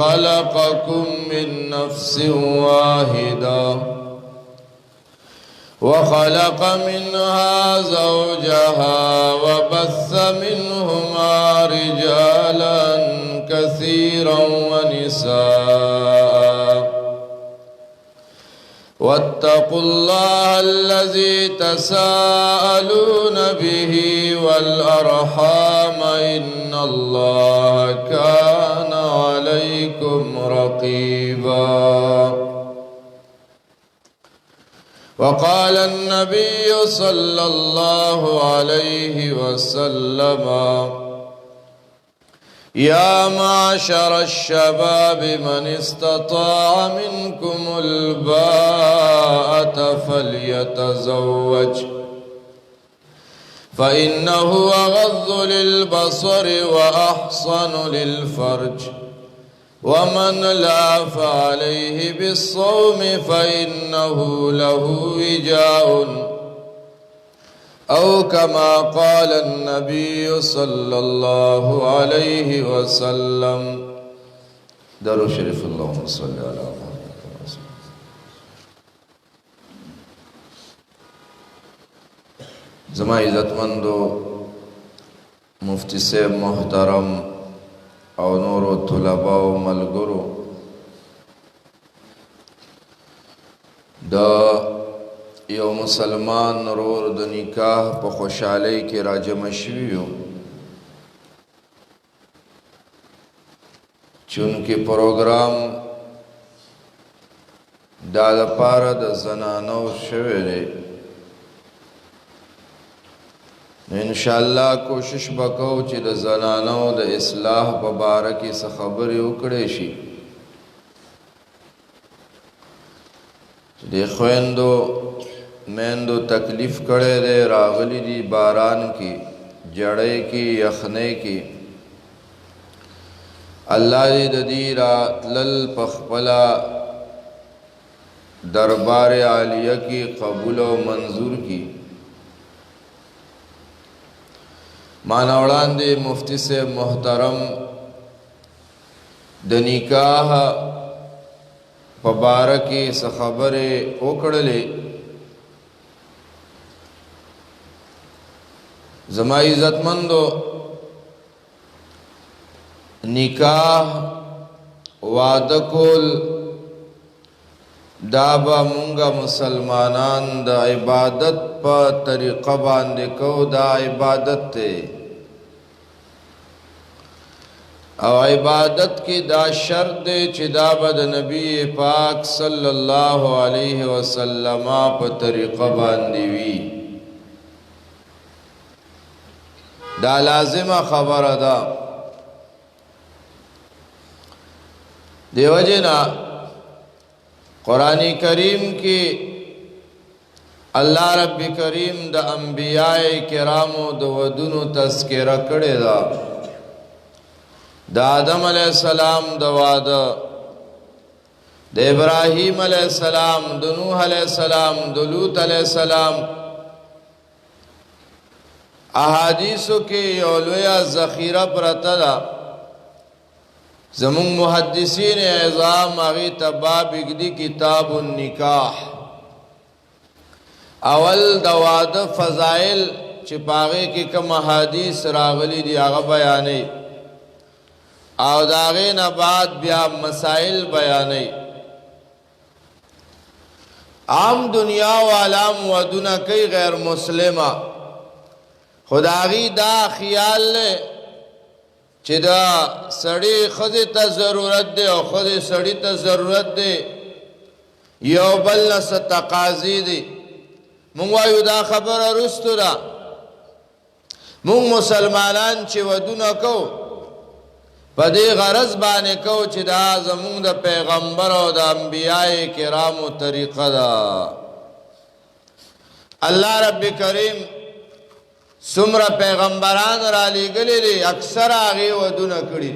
خلقكم من نفس واحدة وخلق منها زوجها وبث منهما رجالا كثيرا ونساء واتقوا الله الذي تساءلون به والأرحام إن الله كان عليكم رقيبا وقال النبي صلى الله عليه وسلم يا معشر الشباب من استطاع منكم الباءة فليتزوج فإنه أغض للبصر وأحصن للفرج ومن لا فعليه بالصوم فإنه له وجاء أو كما قال النبي صلى الله عليه وسلم. درو شریف اللهم صل على محمد. زما عزتمندو مفتی صاحب محترم او نورو طلبا و ملګرو، دا یو مسلمان رور د نکاح په خوشحالی کې راجمع شوي یو، چونکې پروګرام دا لپاره د زنانو شوی دی. انشاءاللہ کوشش بکو چې د زنانو د اصلاح په باره کې څه خبرې وکړې شي. د خویندو میندو تکلیف کړی دی، راغلی دی باران کې، جړۍ کې، یخنۍ کې. الله دې د دې راتلل په خپله دربار عالیه کې قبول او منظور کی. مانا وړاندې مفتی صاحب محترم د نکاح په باره کې څه خبرې وکړلې. زما عزتمندو، نکاح وعده کول دا به مونږه مسلمانان د عبادت په طریقه باندې کو. دا عبادت دی او عبادت کې دا شرط دی چې دا به د نبی پاک صلی الله علیه وسلم په طریقه باندې وي. دا لازمه خبره ده. دیو جنا قرآن کریم کی اللہ رب کریم دا انبیاء کرامو دا ودونو تذکرہ کڑے دا آدم علیہ السلام دا وعدہ، دا ابراہیم علیہ السلام، دا نوح علیہ السلام، دا لوط علیہ السلام. احادیثو کی یولویا ذخیرہ پرتا دا. زمون محدثین اعظام آغی تباب اگدی کتاب النکاح. اول دا وعده فضائل چی پاغی کی کم احادیث راغلی دی آغا بیانی، او داغین بعد بیا مسائل بیانی. عام دنیا و علام ودنا کئی غیر مسلمہ خداغی دا خیال لے چې دا سړی ښځې ته ضرورت دی او ښځې سړي ته ضرورت دی، یو بل نه څه تقاضي دي. مونږ وایو دا خبره رستو ده. مونږ مسلمانان چې ودونه کوو په دې غرض باندې کوو چې دا زمونږ د پیغمبر او د انبیاء کرامو طریقه ده. الله رب کریم سمرا پیغمبران را لیگلی دی، اکثر آغی ودونه کړي.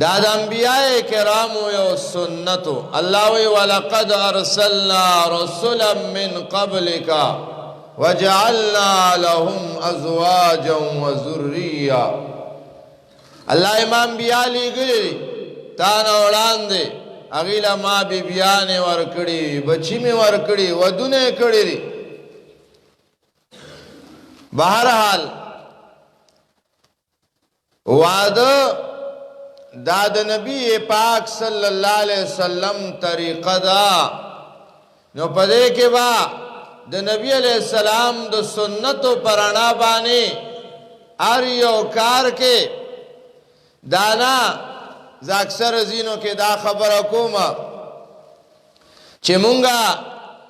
دا د انبیاء کرامو یو سنتو. الله وی ولقد ارسلنا رسلا من قبلک وجعلنا لهم ازواجا وذریا. اللہ امام بیالی گلی تانا وڑاندے اغیلا ما بی بیانے ورکڑی بچی میں ورکڑی ودنے کڑی ری بہرحال وعدہ داد نبی پاک صلی اللہ علیہ وسلم طریقہ دا نو پدے کے با دا نبی علیہ السلام دا سنتو پرانا بانے آریو کار کے دانا زا اکثر زینو کے دا خبر کوما چه مونگا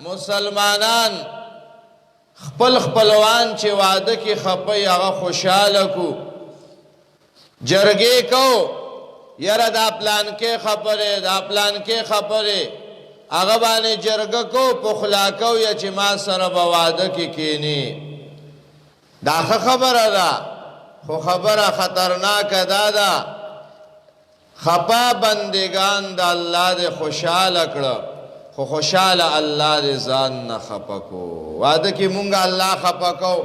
مسلمانان خپل خپلوان چه وعده کی خپی آغا خوشحالکو جرگے کو یرا دا پلان کے خبرے دا پلان کے خبرے آغا بانے جرگا کو پخلاکو یا چه ما سر با وعده کی کینی دا خبر دا خو خبر خطرناک دادا خپا بندگان دا اللہ دے خوشحال اکڑا خو خوشحال اللہ دے زان نا خپکو وعدہ کی مونگا اللہ خپکو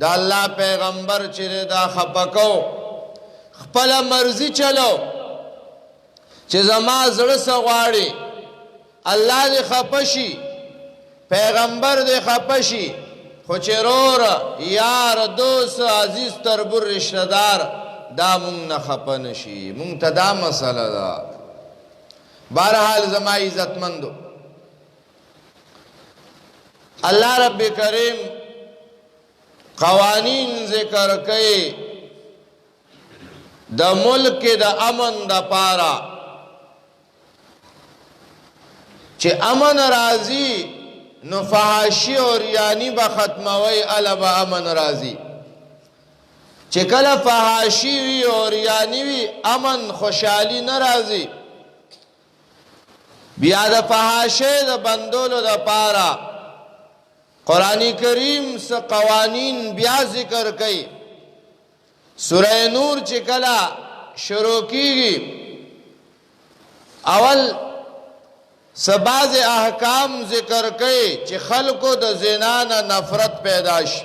دا اللہ پیغمبر چرے دا خپکو خپلا مرضی چلو چه زما زڑس غواری اللہ دے خپشی پیغمبر دے خپشی خو چرور یار دوست عزیز تربر رشتدار دا مونگ نخپنشی مونگ تا دا مسئلہ دا بہرحال زما عزت مندو اللہ رب کریم قوانین ذکر کئی دا ملک دا امن دا پارا چه امن رازی نو فحاشی اور یعنی با ختموی علبا امن رازی چه کل فحاشی وی اور یعنی وی امن خوشحالی نرازی بیا دا فحاشی دا بندولو دا پارا قرآن کریم سے قوانین بیا ذکر کئی سورہ نور چه کلا شروع کی گی اول سباز احکام ذکر کئی چه خلقو دا زنان نفرت پیداش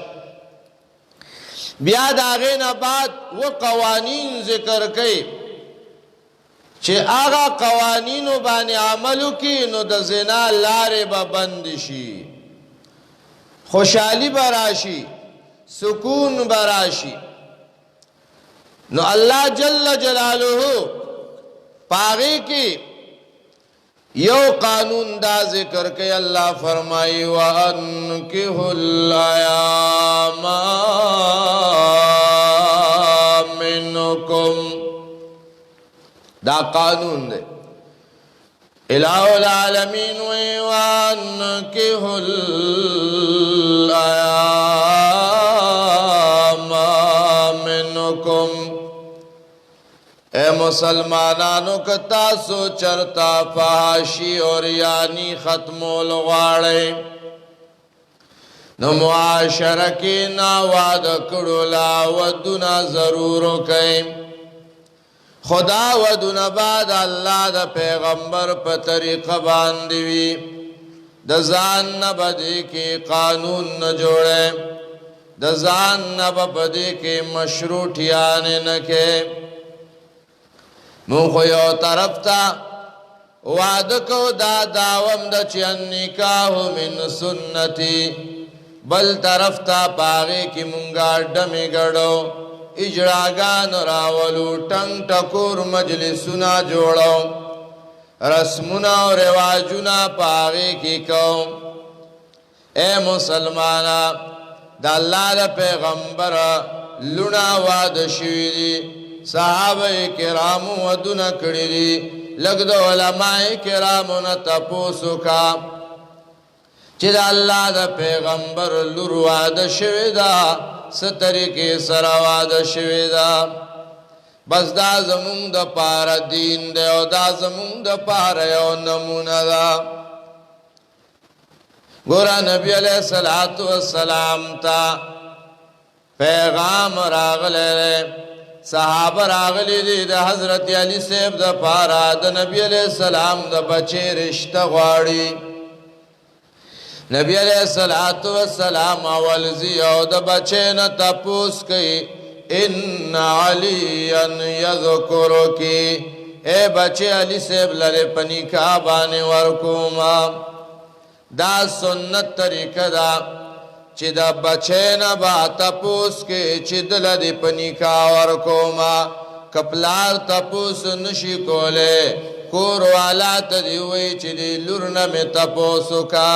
بیا داغین بعد وہ قوانین ذکر کئی چه آغا قوانینو بانی عملو کی نو دا زنا لارے با بندشی خوشحالی براشی سکون براشی نو اللہ جل جلالہ پاغی کی یو قانون دا ذکر کے اللہ فرمائی وَأَنْكِحُ الْأَيَامَ مِنْكُمْ دا قانون دے الہ العالمین وَأَنْكِحُ الْأَيَامَ مِنْكُمْ اے مسلمانانو کتا سو چرتا فحاشی اور یعنی ختمو لغاڑے نو معاشرکی نا وعد کڑولا ودنا ضرورو کئی خدا ودنا بعد اللہ دا پیغمبر پا طریقہ باندیوی دا زان نبدی کی قانون نجوڑے دا زان نبدی کی مشروطیانے نکے مون خو یو طرف تا وعده کو دا داوم دا چین نکاح من سنتی بل طرف تا پاغی کی مونگا ڈمی گڑو اجراگان راولو ٹنگ ٹکور مجلسونا جوڑو رسمونا و رواجونا پاغی کی کو اے مسلمانا دا اللہ دا پیغمبر لنا وعد شوی دی صحابہ کرامو ودنا کڑی دی لگ دو علماء کرامو نا تپوسو کا چی دا اللہ دا پیغمبر لور وعد شوی دا ستری کے سر وعد شوی دا بس دا زمون دا پارا دین دے او دا زمون دا پارا یو نمون دا گورا نبی علیہ السلام تا پیغام راغلے رے صحابہ راغلی دی دا حضرت علی صاحب دا پارا دا نبی علیہ السلام دا بچے رشتہ غواڑی نبی علیہ السلام اول زیو دا بچے نا تپوس کئی ان علیا یذکرکی اے بچے علی صاحب لرے پنی کعبانی ورکوما دا سنت طریقہ دا چی دا بچے نبا تپوس کے چی دل دی پنی کا ورکوما کپلار تپوس نشی کولے کور والا تدیوئی چی دی لرنا میں تپوسو کا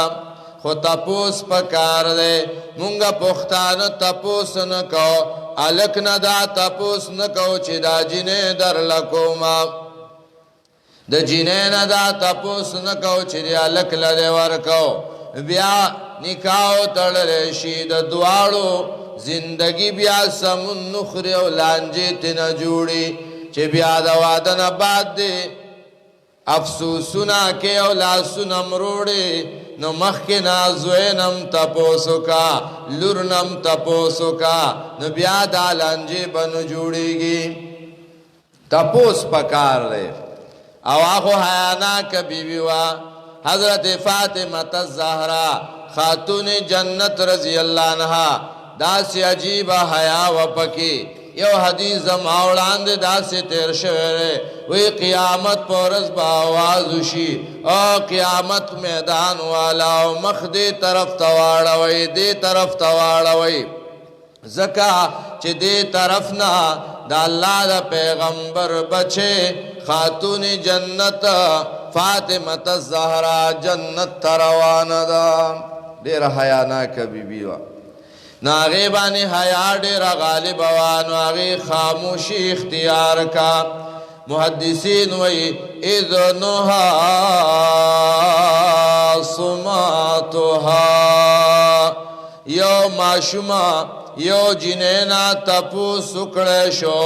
خو تپوس پکار دے مونگا پختان تپوس نکو علک ندا تپوس نکو چی دا جنے در لکوما دا جنے ندا تپوس نکو چی دی علک لدے ورکو بیا نکاو تڑلے شید دوارو زندگی بیا سمون نخری و لانجی تینا جوڑی چی بیا دا وادن بعد دے افسوسونا کے او لاسونا مروڑی نو مخینا زوینم تپوسو کا لرنم تپوسو کا نو بیا دا لانجی بنو جوڑی گی تپوس پکار لے او آخو حیانا کبی بیوا حضرت فاطمہ الزہرا خاتون جنت رضی اللہ عنہ دا سی عجیب حیا و پکی یو حدیث ماوڑان دے دا سی تیر شوئے وی قیامت پورز با آوازوشی او قیامت میدان والا و مخ دے طرف تواڑوئی دے طرف تواڑوئی زکا چی دے طرف نا دا اللہ دا پیغمبر بچے خاتون جنت فاطمہ الزہرا جنت تروان دا دیر حیانا کبی بیوا ناغی بانی حیا دیر غالب وانو آغی خاموشی اختیار کا محدثین وی اذنها سماتها یو معشوما یو جنینا تپو سکڑے شو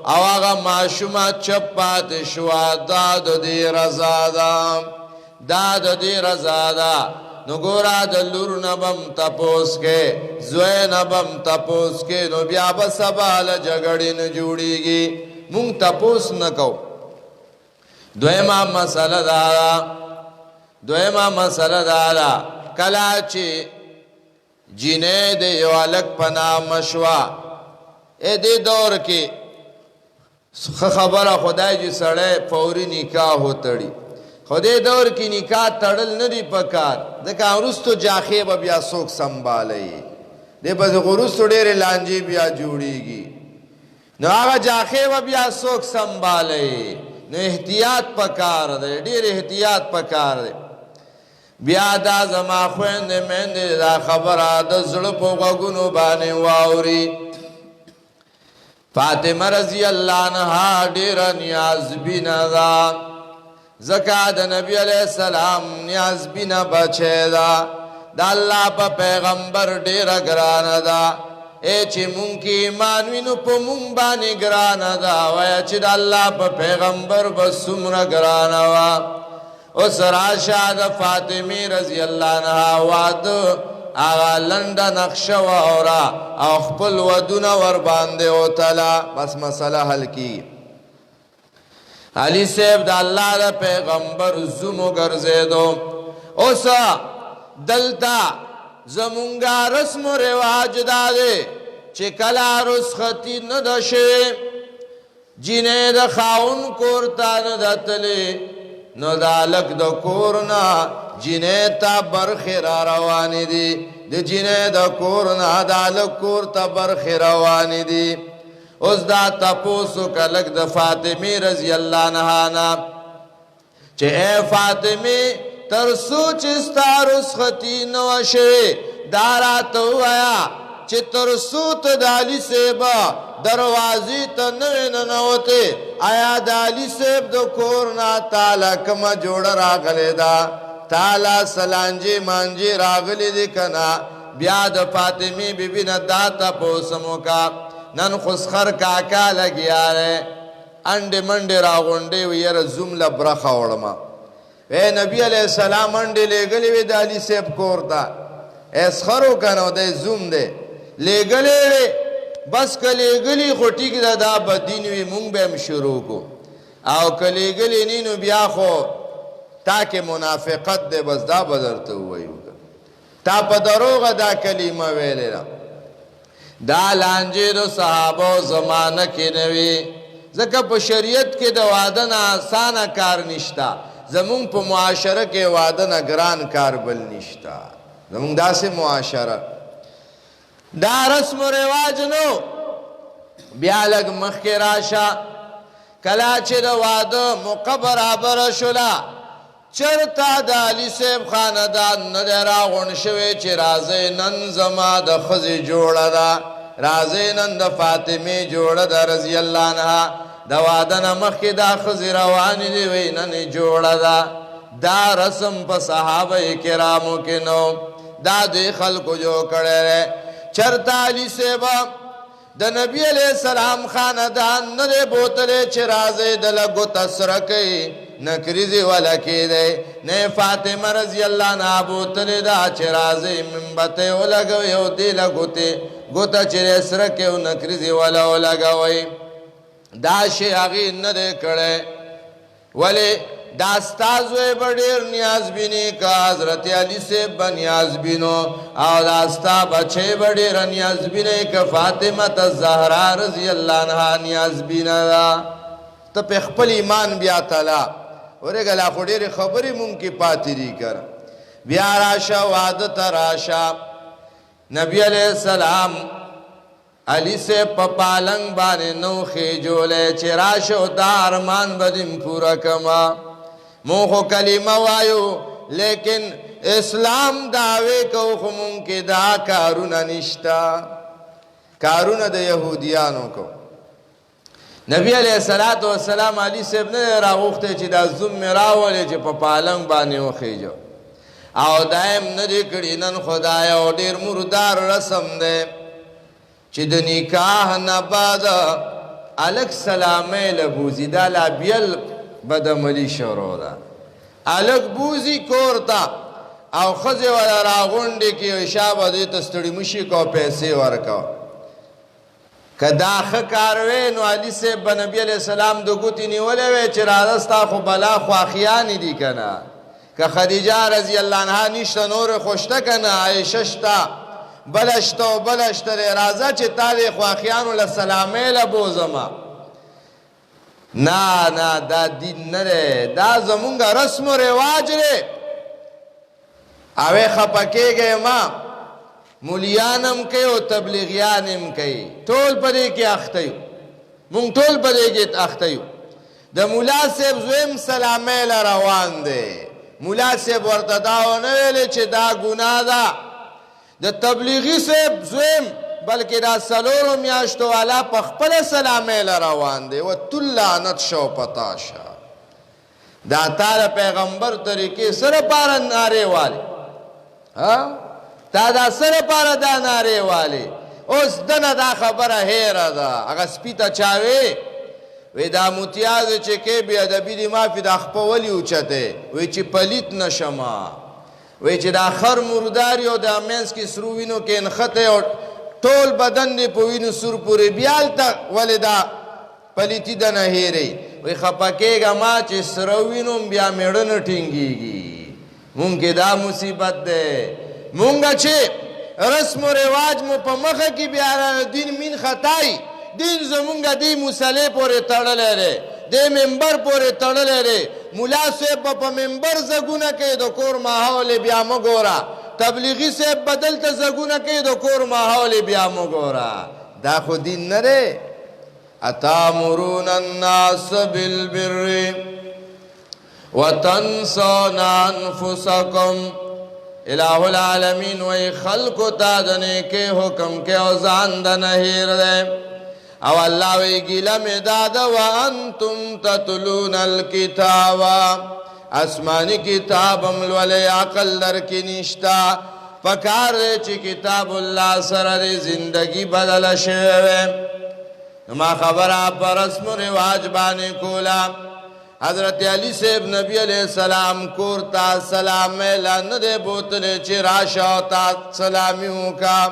او آغا معشوما چپات شوا داد دی رزادا داد دی رزادا نو گورا دلور نبم تپوس کے زوے نبم تپوس کے نو بیا بسبال جگڑی نجوڑی گی مونگ تپوس نکو دویمہ مسئلہ دارا کلاچی جینے دے یو علک پنا مشوا اے دے دور کی خبر خدای جی سڑے فوری نکاح ہو تڑی خدای دور کی نکاح تڑل ندی پکار دکا رستو جاخے با بیا سوک سنبالی دے بس غرستو دیر لانجی بیا جوڑی گی نو آگا جاخے با بیا سوک سنبالی نو احتیاط پکار دے دیر احتیاط پکار دے بیا دا زما خوین دے مین دے دا خبر آدھا زڑپو گنو بانے واوری فاطمہ رضی اللہ عنہ دیر نیاز بینا دا زکاة دا نبی علیہ السلام نیاز بینا بچے دا اللہ پا پیغمبر دیر گرانا دا اے چی مون کی ایمانوینو پا مون بانی گرانا دا ویا چی دا اللہ پا پیغمبر بس سمر گرانا وا اس راشا دا فاطمی رضی اللہ عنہ واد آغا لنڈا نقشہ وورا او خپل ودونا ور باندے او تلا بس مسئلہ حل کی علی صاحب دا اللہ دا پیغمبر زمو گرزے دو اوسا دلتا زمونگا رسم و رواج دا دے چی کلا رسختی ندشے جینے دا خاون کورتا ندتلے نو دا لک دا کورنا جینے تا برخی را روانی دی دی جینے دا کورنا دا لک کورتا برخی روانی دی اس دا تپوسو کا لک دا فاطمی رضی اللہ عنہ چے اے فاطمی ترسو چستا رسختی نوشوی دارا تو آیا چے ترسو تا دالی سیبا دروازی تا نوین نوتے آیا دالی سیب دو کورنا تالا کما جوڑ راغلے دا تالا سلانجی مانجی راغلی دی کنا بیا دا فاطمی بی بی نداتا پوسمو کا نن خسخر کاکا لگیا رہے انڈے منڈے راغنڈے ویر زمل برخا وڑما اے نبی علیہ السلام انڈے لے گلی وی دالی سیب کورتا ایس خرو کنو دے زم دے لے گلے لے بس کلے گلی خوٹی کی دا بدینوی مونگ بیم شروع کو او کلے گلی نینو بیا خو تاکہ منافقت دے بس دا بدرتو ہوئی ہوگا تا پا دروغ دا کلمہ ویلے را دا لانجې د صحابو زمانه کې نه وي، ځکه په شریعت کې د واده نه اسانه کار نشته، زمونږ په معاشره کې واده نه ګران کار بل نشته، زمونږ داسې معاشره دا رسم و رواج نو. بیا لږ مخکې راشه، کله چې د واده موقع برابره شوله، چرته د علي صاحب خاندان نه دی راغونډ شوی چې راځئ نن زما د ښځې جوړه ده، راځئ نن د فاطمې جوړه ده رضی الله عنها، د واده نه مخکې دا ښځې روانې دي وایي نن یې جوړه ده. دا رسم په صحابه کرامو کې نو، دا دوی خلکو جوړ کړی دی. چرته علي صاحب د نبی علیہ السلام خاندان نه دی بوتلی چې راځئ دله ګوته سره کوي، نه کریزې وله کېدی، نه فاطمه رضی الله عنها بوتلی ده چې راځئ منبته یې ولګوئ او دې له ګوته چې دی سره کوي او نه کریزې وله ولګوئ. دا شی هغې نه دی کړی. ولې دا ستا زوی به ډېر نیاز بیني که حضرت علي صاحب به نیاز بینو، او دا ستا بچی به ډېره نیاز بینی که فاطمه الزهرا رضی الله عنها نیاز بینه ده. ته په خپل ایمان بیا تلا ورېږه، لا خو ډېرې خبرې مونږ کې پاتې دي که بیا راشه واده ته راشه. نبی علیہ السلام علي صاحب په پالنګ باندې نو خېجولی چې راشه او دا ارمان به دې پوره کما. مونږ خو کلمه وایو لیکن اسلام دعوی کو خو مونږ کې دا کارونه نشته، کارونه د یهودیانو کو. نبی علیہ الصلوۃ والسلام علي صاحب نه راغوښتی چې دا زوم مې راولې چې په پالنګ باندې وخېجو، او دایم نه دې کړي. نن خدای او ډېر مردار رسم دی چې د نکاح نه بعد الک سلامې له بوزي، دا لا بیل بدعملي شروع ده. الک بوزي کور ته او ښځې وله راغونډې کړي او شابه دې ته ستړي مشي کو پیسې ورکوه. که دا ښه کار وی نو علي صاحب به نبي علیہ السلام د ګوتې نیولی وی چې راځه ستا خو بلا خواخیانې دي که نه، که خدیجه رضی الله عنها نشته نور خو شته که نه، عایشه شته بله شته او بله شته دی، راځه چې تا دې خواخیانو له سلامۍ له بوزمه. نه نه دا دین نه دی، دا زمونږ رسم و رواج دی. اوی خفه کېږئ ما، مولیان هم کوي او تبلیغیان هم کوي، ټول په دې کې اخته یو، مونږ ټول په دې کې اخته یو. د ملا صاحب زویم سلامۍ له روان دی، ملا صاحب ورته دا ونه ویلې چې دا ګناه ده. د تبلیغي صاحب زویم بلکې دا څلورو میاشتو والا په خپله سلامۍ له روان دی. و تو لعنت شو پتا شه، دا تا د پیغمبر طریقې سره پاره نارې والې، تا دا سره پاره دا نارې والې. اوس دنه دا خبره هیره ده. هغه سپي ته چا وی دا متیازه چې کې بې ادبي دي مافي دا خپه ولې اوچتی، وی چې پلیت نشمه، وی چې دا خر مردار او دا منځ کې سرو وینو کې نښتی او ټول بدن دې په وینو سور پورې بیا هلته ولې دا پلیتي دنه هیرئ. وی خفه کېږه ما چې سره وینم بیا مېړه نه ټینګېږي. مونږ کې دا مصیبت دی. مونږه چې رسم و رواج مو په مخه کې بیا دین مین خطای، دین زمونږه دې مسلې پورې تړلی دی، دې ممبر پورې تړلی دی. ملا صاحب به په ممبر زګونه کوي، د کور ماحول بیا مه ګوره. تبلیغي صاحب به دلته زګونه کوي، د کور ماحول بیا مه ګوره. دا خو دین نه دی. اتامرون الناس بالبر وتنسون انفسکم. الہ العالمین وی خلقو تا د نیکۍ حکم کې او ځان د نه هیر دی. او الله وی ګیله مې دا ده وانتم تتلون الکتاب، آسمانی کتاب هم لولئ، عقل در کې نشته. پکار دی چې کتاب الله سره دی زندگی بدله شوې وی. ما خبره په رسم و رواج باندې کوله. حضرت علی صاحب نبی علیہ السلام کور تا سلامۍ لا نه دی بوتلی چې راشه او تا سلامي وکړه.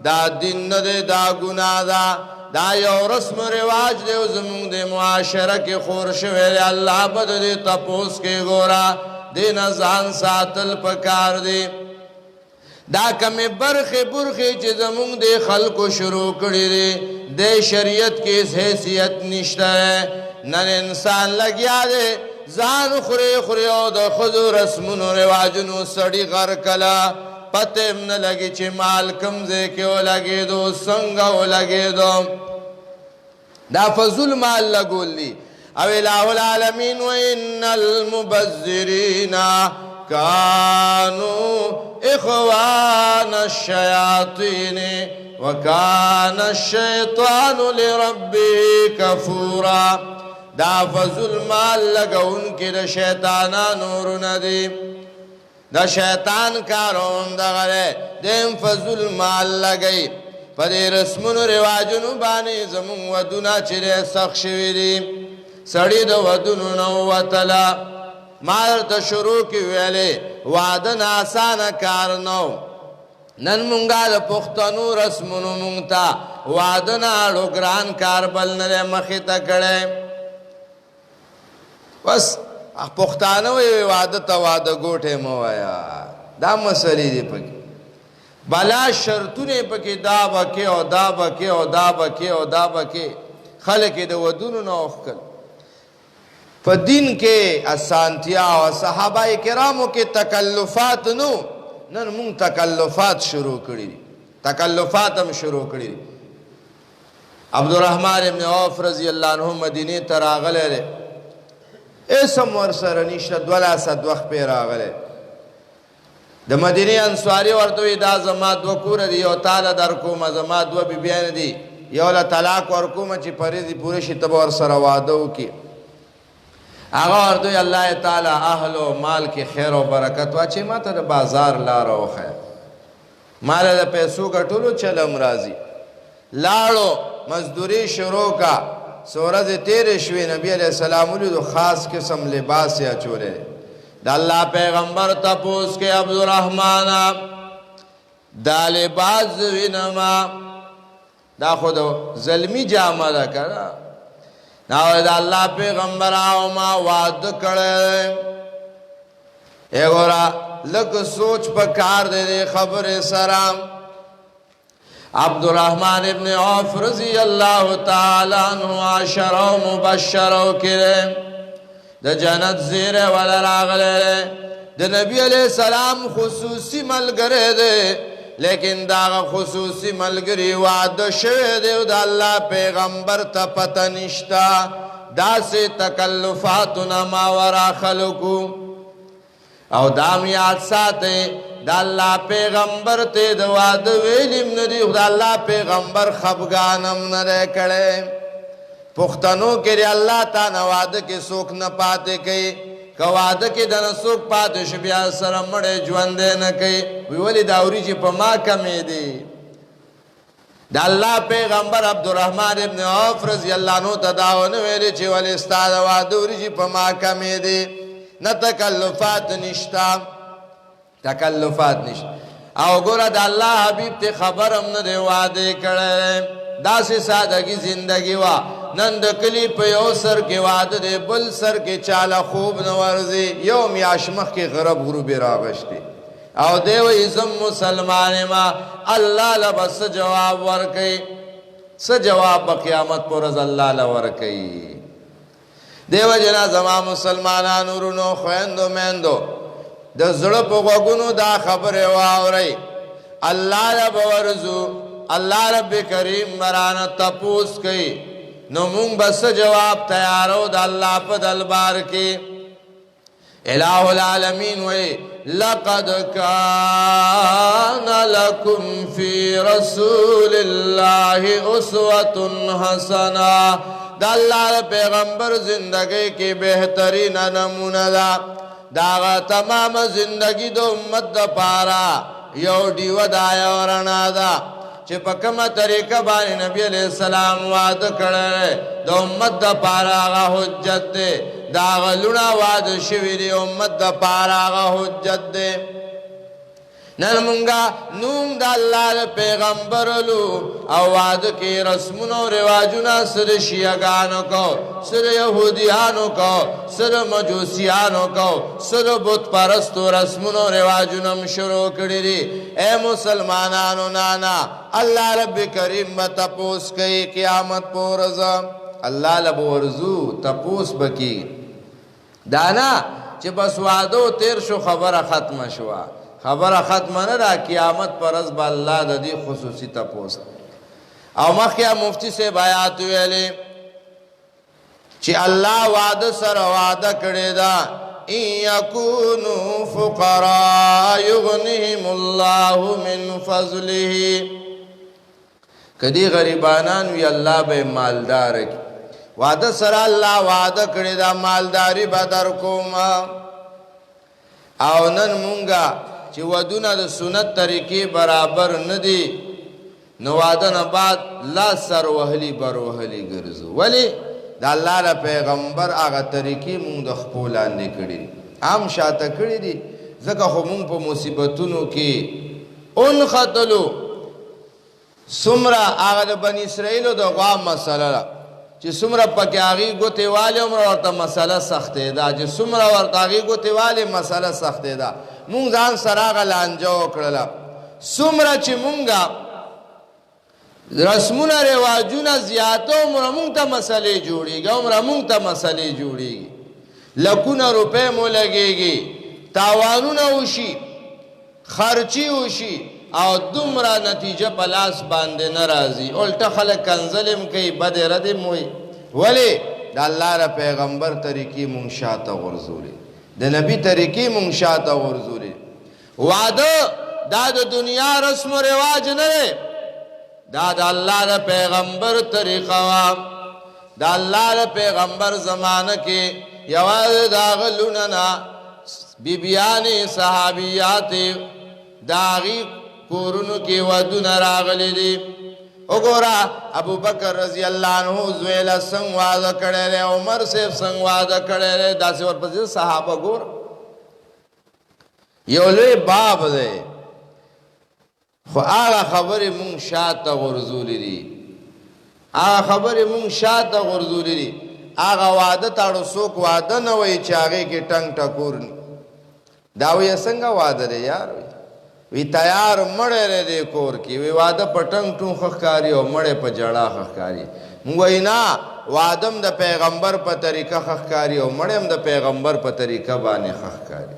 دا دین نه دی، دا ګناه ده. دا یو رسم و رواج دی او زمونږ د معاشره کې خور شوی دی. الله به د دې تپوس کې ګوره، دې نه ځان ساتل پکار دی. دا کمی برخی برخی چی زمونگ دے خلقو شروع کری دی دے شریعت کی اس حیثیت نشتا ہے نن انسان لگیا دے زان خوری خوری او دا خودو رسمونو رواجنو سڑی غر کلا پتے من لگی چی مال کمزے کیو لگی دو سنگو لگی دو دا فضل مال لگول دی او الہ العالمین وَإِنَّ الْمُبَذِّرِينَ كَانُوا إِخْوَانَ الشَّيَاطِينِ وَكَانَ الشَّيْطَانُ لِرَبِّهِ كَفُورًا دا فضل مال لگا ان کی دا شیطانانو رندی دا شیطان کارون دا غرے دیم فضل مال لگئی پا دی رسمون و رواجنو بانی زمون ودونا چرے سخ شوی دی سڑی دا ودونو نو وطلا مال تا شروع کی ویلے وعدن آسان کار نو نن منگا دا پختنو رسمونو منگتا وعدن آڑو گران کار بل نرے مخی تا کڑے بس پختانوی وعدہ تا وعدہ گوٹے موایا دا مسئلی دی پکی بلا شرطونے پکی دا بکی او دا بکی او دا بکی او دا بکی خلقی دا ودونو نوخ کل پا دین کے اسانتیا و صحابہ کرامو کے تکلفات نو نن مونگ تکلفات شروع کری تکلفات ہم شروع کری عبدالرحمن ابن عوف رضی اللہ عنہ مدینی تراغلے رے اسم ورسر نشتا دولا سد وقت پی راغلے دا مدینی انسواری ورطوی دا زما دو کور دی یو تالا در کوم زما دو بی بیان دی یولا طلاق ورکوم چی پریدی پورشی تب ورسر وعدو کی آغا ورطوی اللہ تعالی اہل و مال کی خیر و برکت واچی ما تا دا بازار لارو خیر مال دا پیسو کا ٹولو چلم رازی لارو مزدوری شروع کا سورج تیرے شوی نبی علیہ السلام دو خاص قسم لباس یا چولے دا اللہ پیغمبر تپوس کے عبدالرحمن دا لباس وینما دا خود ظلمی جامع دا کرا دا اللہ پیغمبر آو ما وعد کڑے اے گورا لک سوچ پکار دے دے خبر سرام عبدالرحمن ابن عوف رضی اللہ تعالیٰ عنہ عشرہ مبشرہ کرے دا جنت زیر والا راغلے دا نبی علیہ السلام خصوصی ملگرے دے لیکن دا خصوصی ملگری وعد شوے دے دا اللہ پیغمبر تا پتہ نشتا دا سے تکلفاتنا ماورا خلقو او دام یاد ساتے دا اللہ پیغمبر تے دا وعد ویلیم ندی دا اللہ پیغمبر خبگانم ندے کڑے پختنوں کے لئے اللہ تا نوعد کے سوک نپاتے کئی کواد کے دن سوک پاتے شبیہ سرم مڑے جواندے نکئی ویولی داوری جی پا ماں کمی دی دا اللہ پیغمبر عبدالرحمن ابن عوف رضی اللہ عنہ تداؤن ویلی چی ولی استاد وادوری جی پا ماں کمی دی نا تکلفات نشتا تکلفات نشتا او گورا دا اللہ حبیب تے خبرم ندے وعدے کڑے دا سے سادگی زندگی وا نند کلی پہ یو سر کے وعد دے بل سر کے چالا خوب نورزی یوم یاشمخ کے غرب غروبی راغشتی او دیو ازم مسلمان ما اللہ لبس جواب ورکی سجواب بقیامت پرز اللہ لورکی دیو جنا زما مسلمانان رونو خویندو میندو دا زڑپ غگونو دا خبر واوری اللہ رب ورزو اللہ رب کریم مرانا تپوس کئی نمونگ بس جواب تیارو دا اللہ پا دلبار کی الہ العالمین وی لقد کان لکم فی رسول اللہ اسوۃ حسنہ دا اللہ پیغمبر زندگی کی بہترین نمونہ دا داغا تمام زندگی دو امت دا پارا یو دیو دا یورنا دا چی پا کم طریقہ بانی نبی علیہ السلام وعد کرے دا امت دا پارا آغا حجت دے دا آغا لنا وعد شوی دی امت دا پارا آغا حجت دے نن مونگا نوم دا اللہ پیغمبر لو او وعد کی رسمون و رواجونا سر شیعگانو کو سر یہودیانو کو سر مجوسیانو کو سر بت پرست و رسمون و رواجونم شروع کری دی اے مسلمانانو نانا اللہ رب کریم با تپوس کئی قیامت پورزا اللہ لب ورزو تپوس بکی دانا چه بس وعدو تیر شو خبر ختم شوا خبر ختم نه را قیامت پر از با اللہ دا دی خصوصی تپوس او مخیا مفتی سے بیات ویلی چی اللہ وعد سر وعد کردی دا ان یکونو فقراء یغنیهم اللہ من فضله کدی غریبانان وی اللہ بے مالدار کی وعد سر اللہ وعد کردی دا مالداری بدر کوما او نن مونگا چی ودونا دا سنت طریقی برابر ندی نوادن بعد لا سر وحلی بر وحلی گرزو ولی دا اللہ را پیغمبر آغا طریقی مونگ دا خپولان دی کردی عام شاعتا کردی دی زکا خو مونگ پا مصیبتونو کی ان خطلو سمرا آغا دا بنی اسرائیلو دا غام مسئلہ را چی سمرا پاکی آغی گوتی والی عمر ورطا مسئلہ سختی دا چی سمرا ورطا آغی گوتی والی مسئلہ سختی دا مونگ دان سراغ لانجاو کرلا سمرا چی مونگا رسمونا رواجونا زیادتا عمر مونگ تا مسئلے جوڑی گا عمر مونگ تا مسئلے جوڑی گی لکونا روپے مو لگے گی تاوانونا اوشی خرچی اوشی او دمرا نتیجہ پلاس باندے نرازی الٹا خلق کنزلم کئی بد ردم ہوئی ولی دا اللہ را پیغمبر طریقی منشاتا غرزولی دا نبی طریقی منشاتا غرزولی وعدہ دا دا دنیا رسم و رواج نرے دا اللہ را پیغمبر طریقہ وام دا اللہ را پیغمبر زمانہ کے یواز دا غلوننا بیبیانی صحابیاتی داغی کورونو کی ودون راغلی دی اگورا ابو بکر رضی اللہ عنہ زویلہ سنگ وعدہ کڑے رہے عمر صاحب سنگ وعدہ کڑے رہے دا سے ورپسی صحابہ گور یولوی باب دے خو آغا خبر مونگ شاد تا غرزولی دی آغا خبر مونگ شاد تا غرزولی دی آغا وعدہ تاڑو سوک وعدہ نوئی چاگے کی ٹنگ ٹکورنی داوی سنگا وعدہ دے یار وی تیار مڑے رے دے کور کی وی وعدہ پا ٹنگ ٹون خخکاری و مڑے پا جڑا خخکاری مگوئی نا وعدم دا پیغمبر پا طریقہ خخکاری و مڑیم دا پیغمبر پا طریقہ بانے خخکاری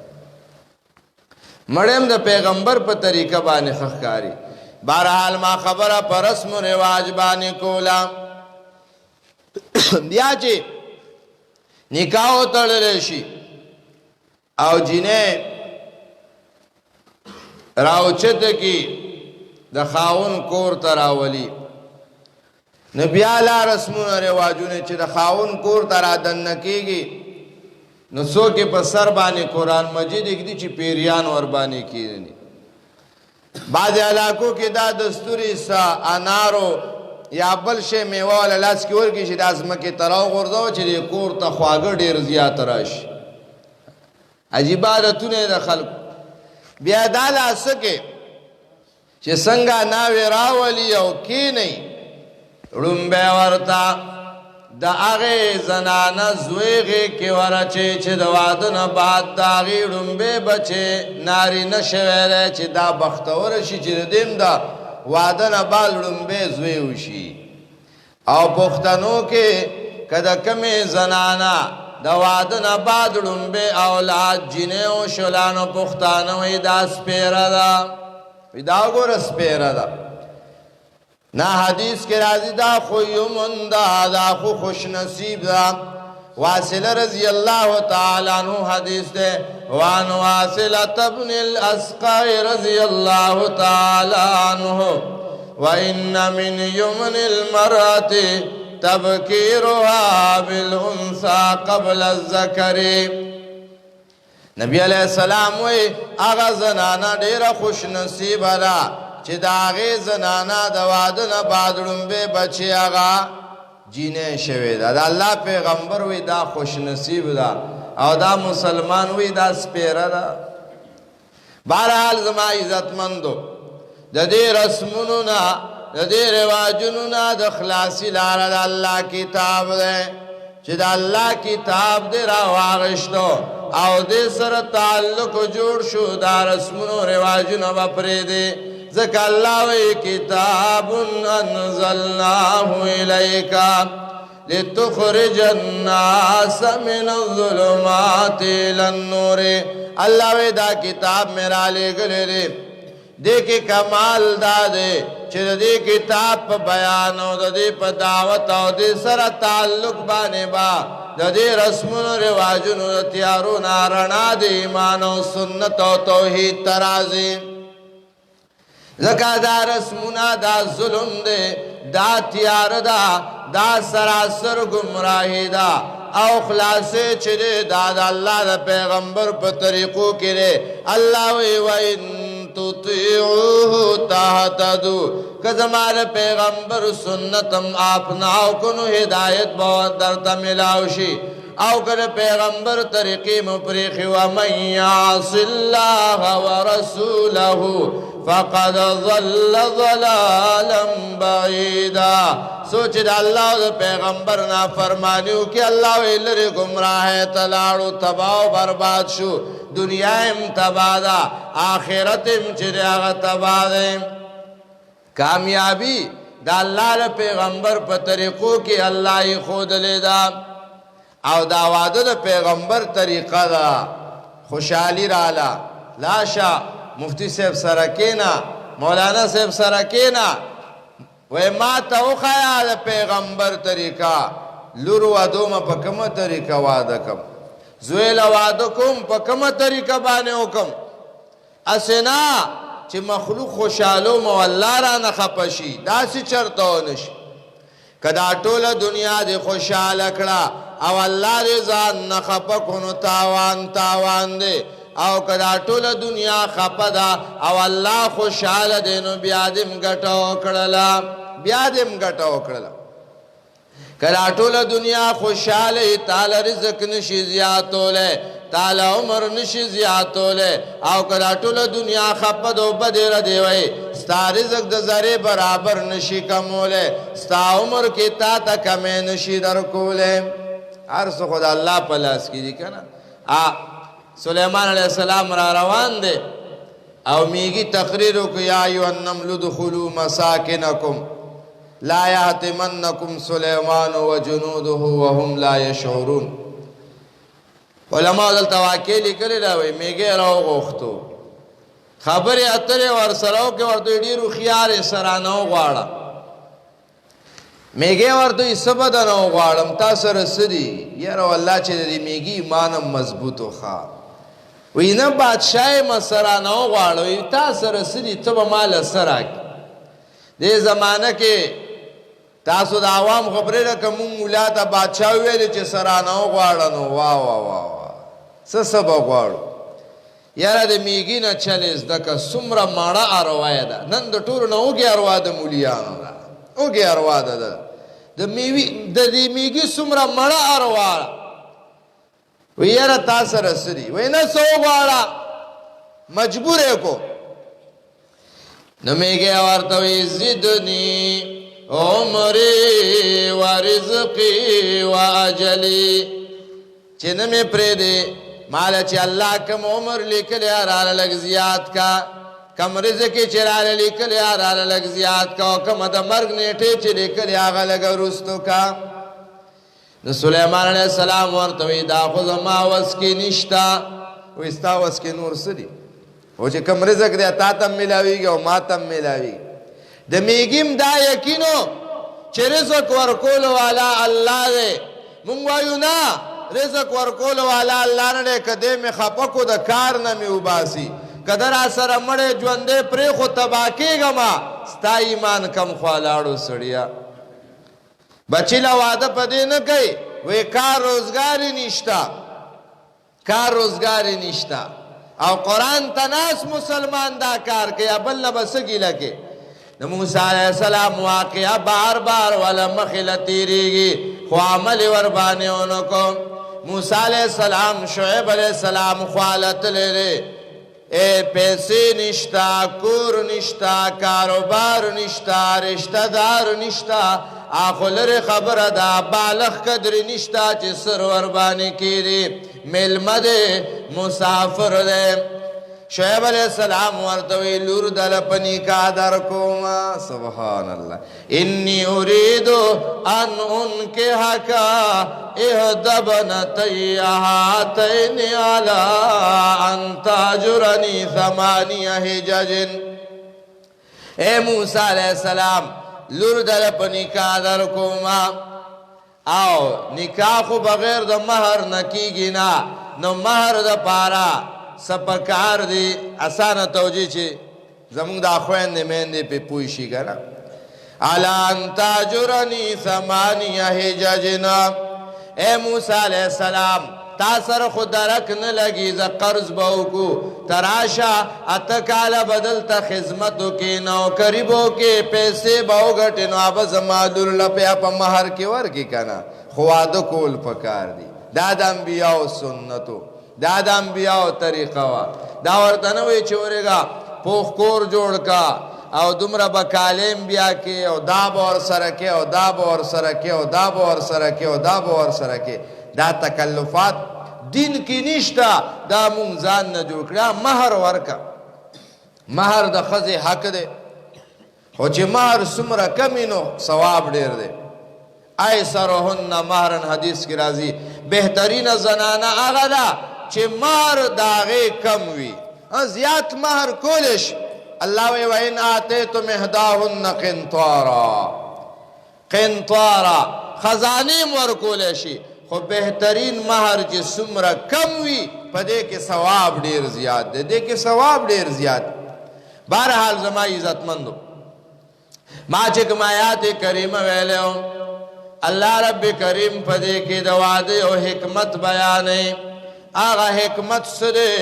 مڑیم دا پیغمبر پا طریقہ بانے خخکاری بہرحال ما خبرہ پا رسم و رواج بانے کولا بیا چی نکاحو تڑلیشی او جنہیں راوچت کی دا خاون کور تراولی نبیالا رسمون رواجونے چی دا خاون کور ترا دن نکی گی نسو کے پس سر بانے قرآن مجید ایک دی چی پیریان ور بانے کی دنی بعض علاقوں کی دا دستوری سا انارو یا بلشے میوہ والا لاس کی ورکی چی دا ازمکی تراو غرزو چی دی کور تا خواگر دیر زیاد راش عجیب عادتونے دا خلق بیا دالا سکے چی سنگا ناوی راولی او کی نئی رنبے ورطا دا آغی زنانا زویغی کی ورچے چی دا وعدن بعد دا آغی رنبے بچے ناری نشویرے چی دا بختورشی چی دیم دا وعدن بعد رنبے زویوشی او پختنو کے کدا کمی زنانا دا وعدن بعد رنبے اولاد جنے و شلان و پختانو دا سپیرہ دا دا گور سپیرہ دا نا حدیث کے رازی دا خویمن دا خو خوش نصیب دا واصل رضی اللہ تعالیٰ عنہ حدیث دے وان واصلت ابن الاسقاء رضی اللہ تعالیٰ عنہ وَإِنَّ مِنْ يُمْنِ الْمَرَأَةِ تَبْكِيرُهَا بِالْأُنْثَى قَبْلَ الذَّكَرِ نبی علیہ السلام وی آغا زنانا دیر خوش نصیب را چی دا آغی زنانا دا وعدن بعد رنبے بچی آغا جینے شوی دا اللہ پیغمبر وی دا خوش نصیب دا او دا مسلمان وی دا سپیرہ دا بہرحال زما عزت مندو د دې رسمونو نه د دې رواجونو نه د خلاصي لاره د الله کتاب دی چې د الله کتاب دې راواغشتو او دې سره تعلق جوړ شو دا رسمونو رواجونه به پرېږدي ځکه الله وایي کتاب انزلناه الیک لتخرج الناس من الظلمات الى النور الله وی دا کتاب میرا لګلې دې دې کې کمال دا دے چې دې کتاب په بیان او دې په دعوت او دې سره تعلق باندې با د دې رسمونو رواجونو تیارو نارنا دې ایمان او سنت او توحید ترازی زکا دا رسمونا دا ظلم دے دا تیار دا سراسر گمراہی دا او خلاصے چرے دا اللہ دا پیغمبر پا طریقو کرے اللہ وی وَإِن تُطِعُوهُ تَهْتَدُوا کہ زمان پیغمبر سنتم آپناو کنو ہدایت بہت درتا ملاوشی او کر پیغمبر طریقی مپریخی وَمَنْ يَعْصِ اللَّهَ وَرَسُولَهُ فَقَدْ ضَلَّ ضَلَالًا بَعِيدًا سوچ دا اللہ دا پیغمبر نا فرمانیو کہ اللہ ویلر گمراہ تلاڑو تباہ برباد شو دنیا ام تباہ دا آخرت ام چریاغ تباہ دا کامیابی دا اللہ دا پیغمبر پا طریقو کی اللہ ہی خود لے دا او دا وعده دا پیغمبر طریقہ دا خوشحالی رالا لاشا مفتی صاحب سرکینا مولانا صاحب سرکینا وی ما تا اخیا دا پیغمبر طریقہ لورو وعدو ما پا کم طریقہ وعده کم زویل وعده کم پا کم طریقہ بانے حکم اسنا چی مخلوق خوشحالو مولا را نخپشی دا سی چرتو نشی کدا ټول دنیا دی خوشحال کړه او الله دې ځان نه خپه کونو تاوان دی او کدا ټول دنیا خپه ده او الله خوشحاله دی نو بیا دې ګټه وکړله کدا ټول دنیا خوشحاله تعالی رزق نشي زیاتوله تعالی عمر نشي زیاتوله او کدا ټول دنیا خپه دو بدر دی وای ستا رزق د ذره برابر نشي کموله ستا عمر کې تا ته کمې نشي درکوله هر څه خدای الله په لاس کې دي کنه سليمان عليه السلام را روان دي او میږي تقریر کو یا ایو النمل ادخلوا مساکنکم لا یاتمنکم سليمان وجنوده وهم لا يشعرون علماء دلته واقع لیکلی دا وای میږي راو غوښتو خبره اترې ور سره کې ورته ډیرو خيار سرانو غواړه میږي ورته سبدنو غواړم تاسو رسدي یاره والله چې دې میږي ایمانم مضبوطو ښا وینه بادشاہ مسرانو غواړو تاسو رسدي ته مال سره دې زمانہ کې تاسو د عوام خبره رقم مولا ته بادشاہ ویل چې سرانو غواړنو واه واه واه څه سبب غواړو یاره د میږي نه چلیز دکه څومره ماړه اروا ده نن د ټولو نه اوږې اروا د مولیانو ده اوږې اروا ده د دې میږي څومره ماړه اروا وی یاره تاسو رسدي وی نه څه وغواړه مجبور یې کو نو میږي ورته وی زدني عمری و رزقی و اجلی چه نمی پریده مالا چه اللہ کم عمر لیکلی آرالا لگ زیاد کا کم رزقی چه رالا لیکلی آرالا لگ زیاد کا و کم دا مرگ نیٹے چه لیکلی آغا لگ رستو کا سلیمان علیہ السلام ورطوی دا خود ما وسکی نشتا و استا وسکی نور سدی و چه کم رزق دیا تا تم ملاوی گا و ما تم ملاوی د میګیم دا یقینو چې رزق ورکول والا الله دی مونږ وایو نه رزق ورکول والا الله نه کده می خپکو د کار نه می وباسي کدر سره مړې ژوندې پرې خو تباکیګم ستا ایمان کم خوالاړو سړیا بچی لا واده پدې نه کوي وې کار روزګاری نشتا او قران تناس مسلمان دا کار کوي بل نه بسګی لکه موسیٰ علیہ السلام واقعہ بار بار والا مخیلہ تیریگی خو عمل وربانی انکو موسیٰ علیہ السلام شعیب علیہ السلام خوالت لے پیسے نشتا، کور نشتا، کاروبار نشتا، رشتہ دار نشتا، آخو لر خبر دا بالغ قدر نشتا چی سرور بانی کی دی ملمہ دے مسافر دے. شعیب علیہ السلام ورطوی لور دل پنی کا در کوما. سبحان اللہ. انی اریدو ان کے حقا اہدبنتی احاتین علا ان تاجرنی ثمانی حججن. اے موسیٰ علیہ السلام لور دل پنی کا در کوما. آو نکاح خو بغیر دا مہر نکی گینا نو مہر دا پارا سپکار دی آسان توجیه چی زمونگ دا خوین دی مین دی پی پویشی کنا. علان تاجرنی ثمانی حججنا. اے موسیٰ علیہ السلام تا سر خود درک نلگی ز قرض باو کو تراشا اتکالا بدل تا خزمتو کی نوکریبو کی پیسے باو گٹی نو آبا زمادر لپیا پا مہر کی ور کی کنا. خوادو کول پکار دی داد انبیاء سنتو داد انبیاء طریقہ وا. دا ورطنوی چورے گا پوخ کور جوڑ کا او دمرا بکالیم بیا کے او داب اور سرکے او داب اور سرکے او داب اور سرکے او داب اور سرکے. دا تکلفات دین کی نشتا دا منزان نجو کرا. مہر ورکا مہر دا خز حق دے خو چی مہر سمرا کمینو ثواب دیر دے. ایسرہن مہرن حدیث کی رازی بہترین زنانا آغا دا چی مہر داغے کم وی. زیاد مہر کولش اللہ وی وَإِنْ آتَيْتُمْ إِحْدَاهُنَّ قِنْطَارًا خزانیم ورکولشی. خو بہترین مہر چی سمرا کم وی پا دے کے ثواب دیر زیاد دے. دے کے ثواب دیر زیاد. بہرحال زمائی عزت مندو ما چکم آیات کریمہ ویلے ہوں اللہ رب کریم پا دے کے دوادے و حکمت بیانے. آغا حکمت سدے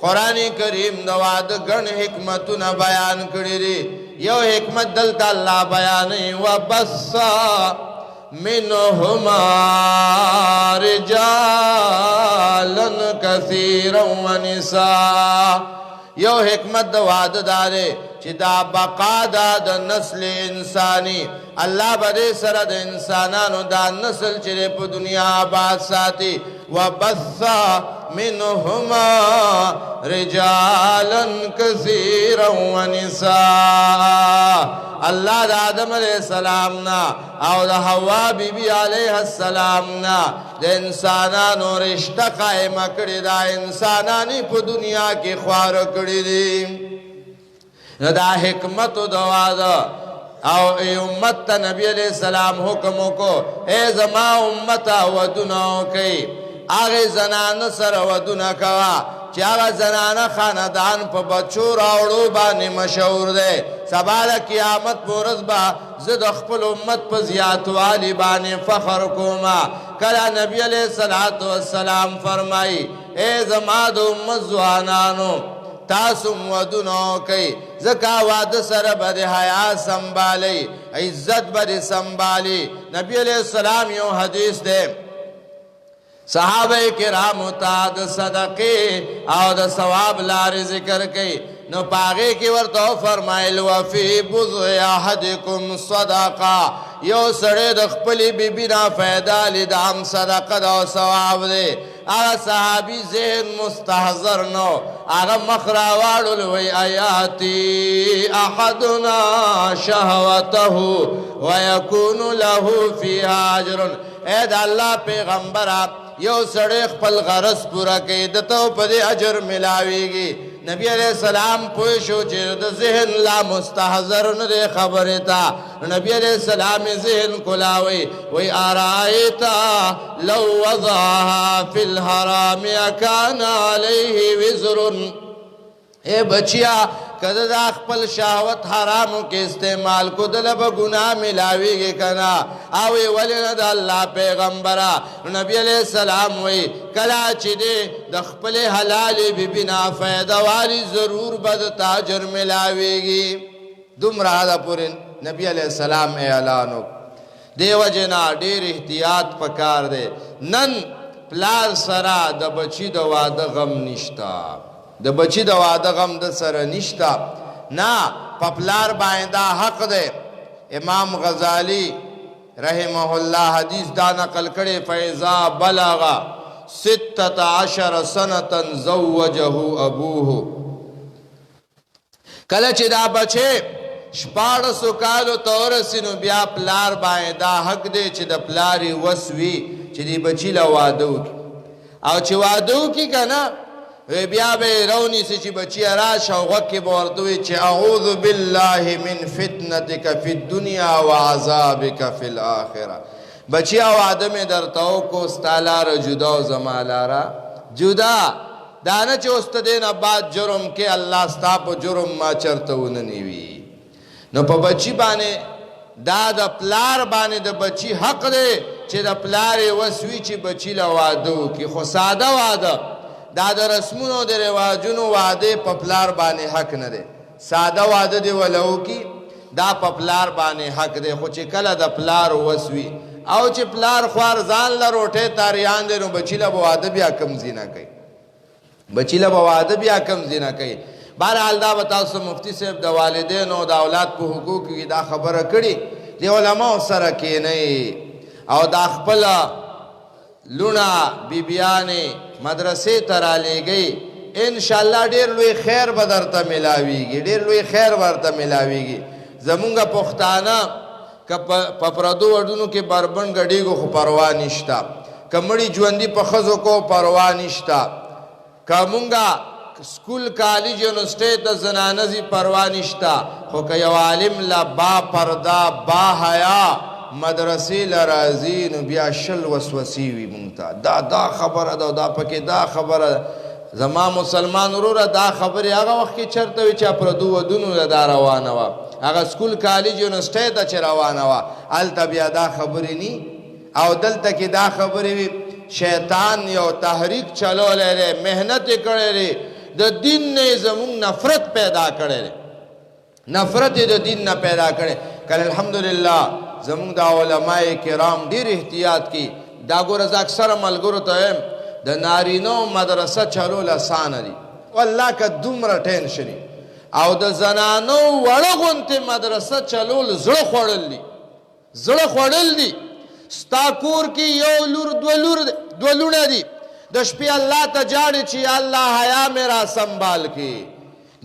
قرآن کریم دواد گن حکمتنا بیان کری دی. یو حکمت دلتا اللہ بیانے وَبَسَّا مِنْهُمَا رِجَالًا كَثِيرًا وَنِسَاءً. یو حکمت دواد دارے چی دا بقا دا نسل انسانی اللہ بدے سرد انسانانو دا نسل چرے پا دنیا آباد ساتی. وَبَثَّ مِنْهُمَا رِجَالًا كَثِيرًا وَنِسَاءً. اللہ دا آدم علیہ السلام نا او دا حوا بی بی علیہ السلام نا دا انسانانو رشتہ قائم کری دا انسانانی پا دنیا کی خوار کری دی. دا حکمت دوادا او ای امت تا نبی علیہ السلام حکمو کو اے زما امتا ودناو کئی آغی زنان سر ودنا کوا چی آغا زنان خاندان پا بچو راوڑو بانی مشہور دے. سبالا قیامت پورز با زد اخپل امت پا زیادوالی بانی فخر کوما. کلا نبی علیہ السلام فرمائی اے زماد امت زوانانو تاسم ودنو کئی زکا واد سر بد حیاء سنبالی عزت بد سنبالی. نبی علیہ السلام یوں حدیث دے صحابہ کرام تا دا صدقے او دا ثواب لار ذکر کئی نو پاگے کی ورطو فرمائل وفی بضع احدکم صدقہ. یو سڑے دخپلی بی بینا فیدہ لدام صدقہ دا ثواب دے. آغا صحابی ذہن مستحضر نو آغا مخراوارو لوی آیاتی احدنا شہوتہو ویکون لہو فیہا عجرن. اے دا اللہ پیغمبر آپ یو سڑیخ پل غرص پورا کئی دتو پا دے عجر ملاوی گی. نبی علیہ السلام پوشو چیر دا ذہن لا مستحضر ندے خبرتا. نبی علیہ السلام ذہن کلاوی وی آرائیتا لو وضعها فی الحرام اکان علیہ وزرن. اے بچیا کدد اخپل شاوت حرامو کے استعمال کو دلب گناہ ملاوی گے کنا. آوی ولی ند اللہ پیغمبرا نبی علیہ السلام وی کلا چی دے دخپل حلالی بی بنا فیدوالی ضرور بد تاجر ملاوی گی. دم رہا دا پورن نبی علیہ السلام اعلانو دے وجنا دیر احتیاط پکار دے. نن پلار سرا دا بچی دا واد غم نشتا د بچی د واده غم د سره نشتا نه په پلار باندې دا حق دی امام غزالی رحمه الله حدیث دا نقل کړي فیضا بلغ 16 سنه زوجه ابوه کله چې دا بچه 14 کالو تورسی نو بیا پلار باندې دا حق دی چې د پلاری وسوي چې دی بچی لا واده وکي او چې واده وکي کنه بیا به رونی سي چې بچی راشه او غوږ کې به ورته وي چې اعوذ بالله من فتنتک فی الدنیا وعذابک فی الاخره بچیا واده مې درته وکړو ستا لاره جدا او زما لاره جدا دا نه چې اوس ته دې نه بعد جرم کې الله ستا په جرم ما چرته وننیوي نو په بچی باندې دا د پلار باندې د بچی حق دی چې د پلار یې وسوي چې بچی له واده وکړي خو ساده واده دا د رسمونو د رواجونو واده په پلار باندې حق نه دی ساده واده دی ولو کی دا په پلار باندې حق دی خو چې کله د پلار وسوي او چې پلار خوار ځان له روټې تاریان دی نو بچی له واده بیا کم زینا کوي بچی له واده بیا کم زینا کوي بهرحال دا به تاسو مفتی صاحب د والدینو د اولاد په حقوق کې دا خبره کړي د علماو سره کېنئ او دا خپل لونه بیبیانې مدرسې ته رالیږئ انشاءالله ډېر لوی خیر به درته میلاویږي ډېر لوی خیر ورته میلاویږي زمونږ پښتانه که په پردو وډونو کې بربند ګډېږو خو پروا نشته که مړي ژوندي په ښځو کو پروا نشته که مونږه سکول کالج یونیورسټۍ ته زنانه ځي پروا نشته خو که یو عالم له با پرده با حیا مدرسې له راځي نو بیا شل وسوسې وي مونږ ته دا خبره ده دا پکې دا خبره ده زما مسلمان وروره دا خبرې هغه وخت کې چېرته وي چې پردو ودونو له دا روانه وه هغه سکول کالج یونیورسټۍ ته چې روانه وه هلته بیا دا خبرې نی او دلته کې دا خبرې وي شیطان یو تحریک چلولی دی محنت یې کړی دی د دین نه زمونږ نفرت پیدا کړی دی نفرت یې د دین نه پیدا کړی کله الحمدلله زمونږ د علماء کرام ډېر احتیاط کی دا ګوره زه اکثره ملګرو ته وایم د نارینو مدرسه چلول اسانه دي والله که دومره ټینشن او د زنانو وړه غوندې مدرسه چلول زړه خوړل دي ستا کور کې یو لور دوه لونه دي د شپې الله ته جاړي چې الله حیا مې را سنبال کړي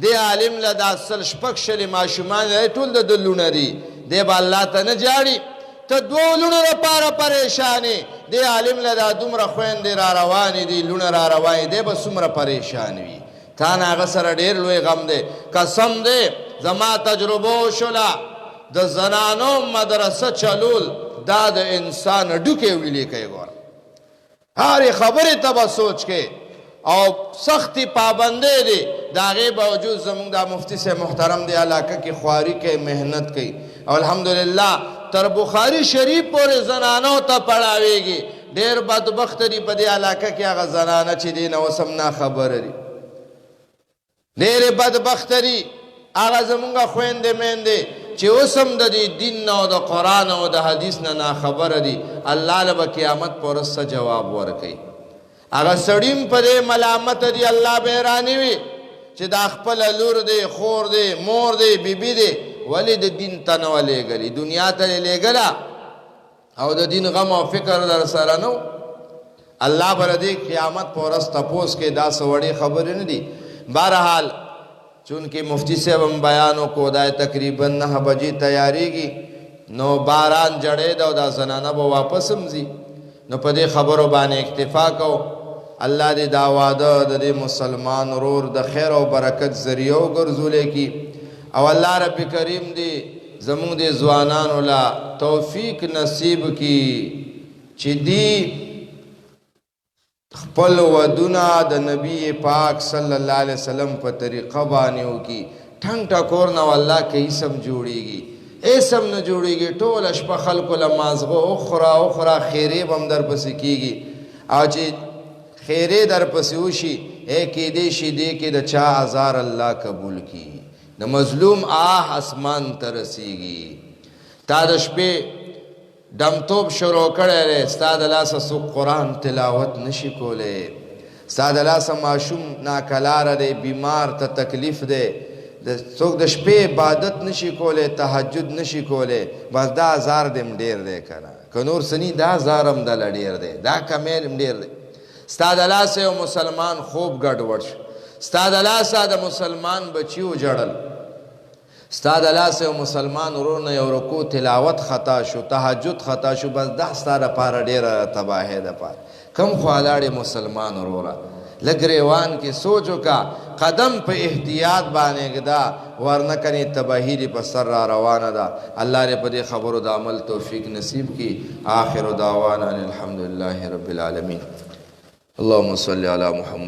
دې عالم له دا سل شپږ شلې ماشومان لري ټول د لونه دي دې به الله ته نه جاړي ته دوه لونو لپاره پریشانې دې عالم له دا دومره خویندې را روانې دي لونه را روانې دی به څومره پریشان وي تا نه هغه سره ډېر لوی غم دی قسم دی زما تجربه وشوله د زنانو مدرسه چلول دا د انسان ډوکې ویلې کوي ګوره هرې خبرې ته به سوچ کې او سختی پابندې دی د هغې باوجود زمونږ دا مفتی صاحب محترم دی علاقه کې خواري کوي محنت کوي او الحمدلله تر بخاری شریف پورې زنانو ته پړاویږي ډېر بدبخته دي په دې علاقه کې هغه زنانه چې دی نه اوس هم ناخبره دي ډېرې بدبخته دي هغه زمونږ خویندې میندې چې اوس هم د دې دین نه او د قرآن او د حدیث نه ناخبره دي الله له به قیامت په ورځ څه جواب ورکوي هغه سړی په دې ملامت دي الله به یې رانیوي چې دا خپله لور دی خور دی مور دی بیبي دی ولې د دین ته نه وه لېږلې دنیا ته یې لېږله او د دین غم او فکر در سره نه الله به د دې قیامت په ورځ تپوس کې دا څه وړې خبرې نه دي بهرحال چونکې مفتی صاحب هم بیان وکړو دا تقریبا 9 بجې تیارېږي نو باران جړې ده او دا زنانه به واپس هم ځي نو په دې خبرو باندې اکتفا کوو الله دې دا واده د دې مسلمان ورور د خیر او برکت ذریعه وګرځولی کي او الله رب کریم دې زمونږ دې ځوانانو له توفیق نصیب کی چې دی خپل ودونه د نبی پاک صلی الله علیه وسلم په طریقه باندې وکړي ټنګ ټکور نه والله که اسم جوړیږي اسم نه جوړیږي ټوله شپه خلکو له مازغه اخرا خیرې به هم درپسې کېږي او چې خیرې درپسې وشي کېدی شي دې کې د چا ازار الله قبول کړي د مظلوم اسمان ته رسیږي تا د شپې دمتوب شروع کړی دی ستا د لاسه څوک قرآن تلاوت نشي کولی ستا د لاسه ماشوم ناکلاره دی، بیمار ته تکلیف دی، څوک د شپې عبادت نشي کولی، تهجد نشي کولی، بس دا ازار دیم ډیر دی که نه، که نور سنی دا ازار هم دله ډیر دی، دا کمیل هم ډیر دی. ستا د لاسه یو مسلمان خوب ګډوډ شو، ستا د لاسه د مسلمان بچي وجړل، ستا د لاسه یو مسلمان ورور نه یو رکوع تلاوت خطا شو، تهجد خطا شو، بس دا ستا دپاره ډېره تباهۍ دپاره. کم خوا لاړې مسلمان وروره، لږ ریوان کې سوچ وکړه، قدم په احتیاط باندې ږده، ورنه کنې تباهي دې په سر را روانه ده. الله دې په دې خبرو د عمل توفیق نصیب کړي. آخر دعوانا الحمدلله رب العالمین. اللهم صل علی محمد.